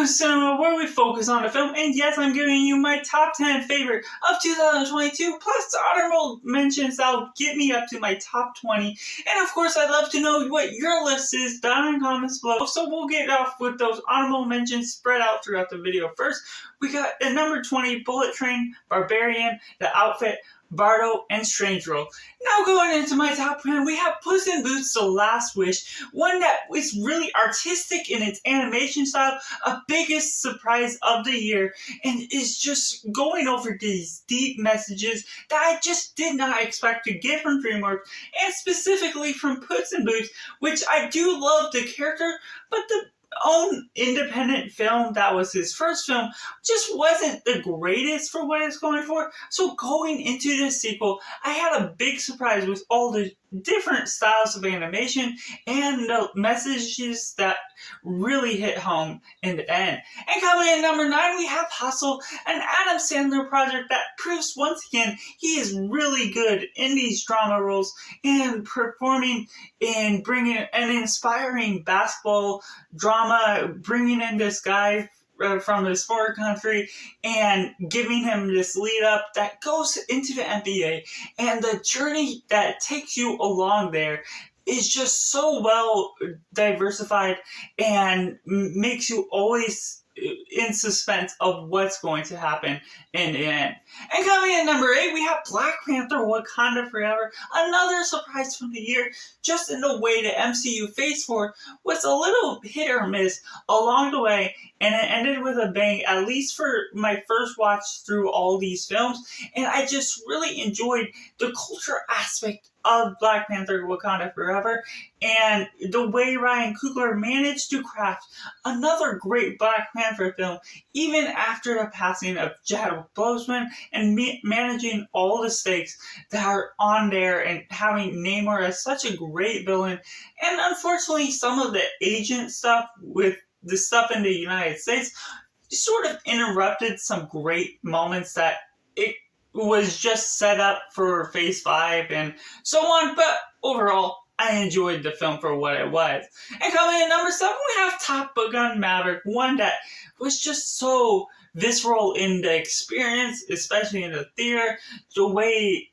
Focus Cinema, where we focus on the film, and yes, I'm giving you my top 10 favorite of 2022, plus honorable mentions that'll get me up to my top 20, and of course, I'd love to know what your list is down in the comments below, so we'll get off with those honorable mentions spread out throughout the video. First, we got at number 20, Bullet Train, Barbarian, The Outfit, Bardo, and Strange World. Now going into my top 10, we have Puss in Boots: The Last Wish, one that is really artistic in its animation style, a biggest surprise of the year, and is just going over these deep messages that I just did not expect to get from DreamWorks, and specifically from Puss in Boots, which I do love the character, but the own independent film that was his first film just wasn't the greatest for what it's going for. So going into this sequel, I had a big surprise with all the different styles of animation and the messages that really hit home in the end. And coming in number 9, we have Hustle, an Adam Sandler project that proves once again he is really good in these drama roles and performing and bringing an inspiring basketball drama, bringing in this guy from this foreign country and giving him this lead up that goes into the NBA, and the journey that takes you along there is just so well diversified and makes you always in suspense of what's going to happen in the end. And coming in number 8, we have Black Panther: Wakanda Forever, another surprise from the year, just in the way the MCU Phase 4 was a little hit or miss along the way, and it ended with a bang, at least for my first watch through all these films, and I just really enjoyed the culture aspect of Black Panther: Wakanda Forever, and the way Ryan Coogler managed to craft another great Black Panther film, even after the passing of Chadwick Boseman, and managing all the stakes that are on there, and having Namor as such a great villain, and unfortunately some of the agent stuff with the stuff in the United States sort of interrupted some great moments that it was just set up for Phase 5 and so on, but overall, I enjoyed the film for what it was. And coming in number 7, we have Top Gun Maverick, one that was just so visceral in the experience, especially in the theater, the way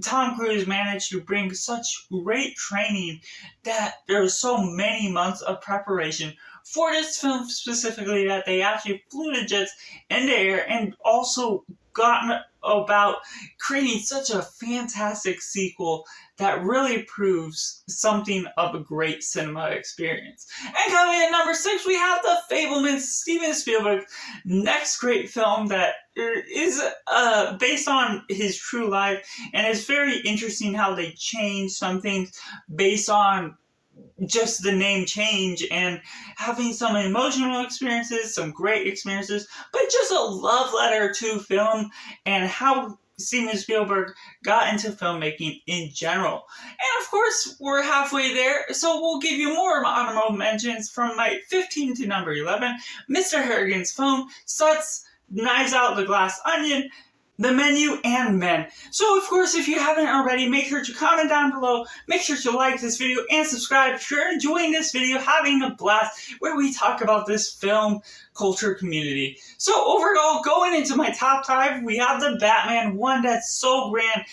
Tom Cruise managed to bring such great training that there were so many months of preparation for this film specifically that they actually flew the jets in the air and also gotten about creating such a fantastic sequel that really proves something of a great cinema experience. And coming in number 6, we have The Fabelmans, Steven Spielberg's next great film that is based on his true life, and it's very interesting how they change some things based on just the name change, and having some emotional experiences, some great experiences, but just a love letter to film and how Steven Spielberg got into filmmaking in general. And of course, we're halfway there, so we'll give you more honorable mentions from my 15 to number 11. Mr. Harrigan's Phone, Suts, Knives Out, The Glass Onion, The Menu, and Men. So of course, if you haven't already, make sure to comment down below, make sure to like this video and subscribe if you're enjoying this video, having a blast, where we talk about this film culture community. So overall, going into my top 5, we have The Batman, one that's so grand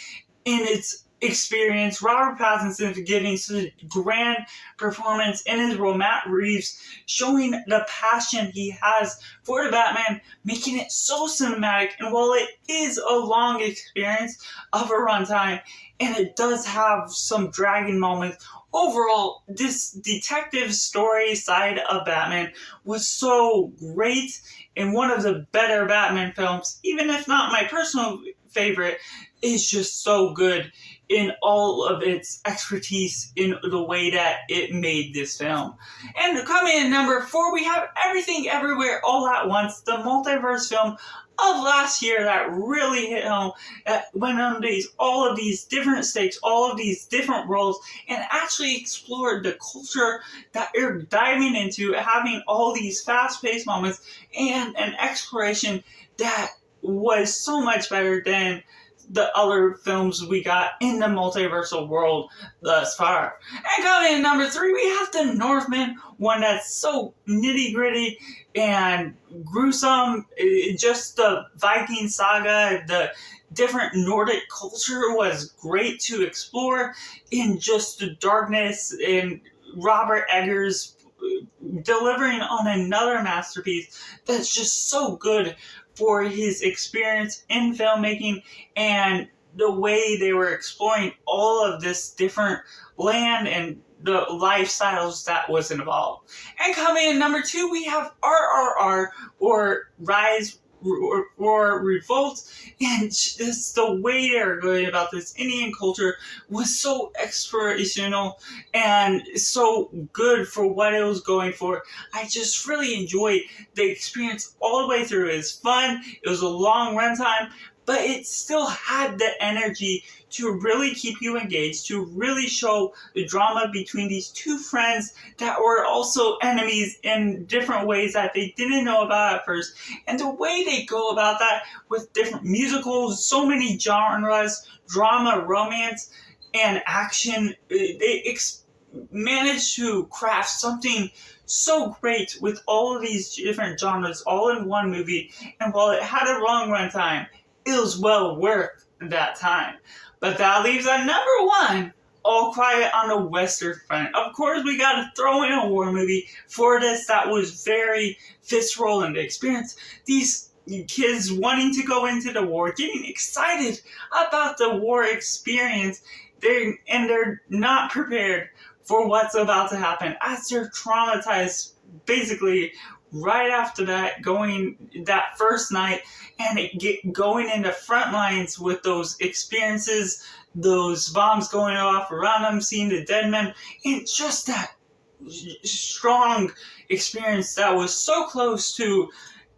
in its experience. Robert Pattinson giving such a grand performance in his role. Matt Reeves showing the passion he has for the Batman, making it so cinematic. And while it is a long experience of a runtime, and it does have some dragging moments, overall, this detective story side of Batman was so great, and one of the better Batman films, even if not my personal favorite, is just so good in all of its expertise in the way that it made this film. And coming in number 4, we have Everything Everywhere All at Once, the multiverse film of last year that really hit home, that went on all of these different stakes, all of these different roles, and actually explored the culture that you're diving into, having all these fast-paced moments, and an exploration that was so much better than the other films we got in the multiversal world thus far. And coming in number 3, we have The Northman, one that's so nitty gritty and gruesome. Just the Viking saga, the different Nordic culture was great to explore in just the darkness, and Robert Eggers delivering on another masterpiece that's just so good for his experience in filmmaking and the way they were exploring all of this different land and the lifestyles that was involved. And coming in number 2, we have RRR, or Rise or Revolt, and just the way they were going about this Indian culture was so explorational and so good for what it was going for. I just really enjoyed the experience all the way through. It was fun, it was a long runtime, but it still had the energy to really keep you engaged, to really show the drama between these two friends that were also enemies in different ways that they didn't know about at first. And the way they go about that with different musicals, so many genres, drama, romance, and action, they managed to craft something so great with all of these different genres all in one movie. And while it had a long runtime, it was well worth that time. But that leaves at number 1, All Quiet on the Western Front. Of course, we gotta throw in a war movie for this that was very visceral in the experience. These kids wanting to go into the war, getting excited about the war experience, they're not prepared for what's about to happen as they're traumatized basically right after that, going that first night and going into front lines with those experiences, those bombs going off around them, seeing the dead men, and just that strong experience that was so close to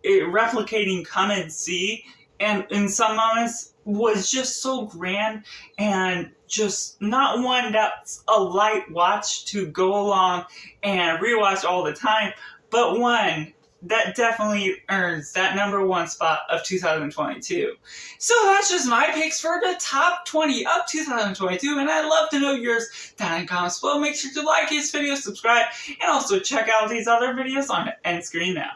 replicating Come and See, and in some moments was just so grand, and just not one that's a light watch to go along and rewatch all the time, but one that definitely earns that number 1 spot of 2022. So that's just my picks for the top 20 of 2022, and I'd love to know yours down in the comments below. Make sure to like this video, subscribe, and also check out these other videos on the end screen now.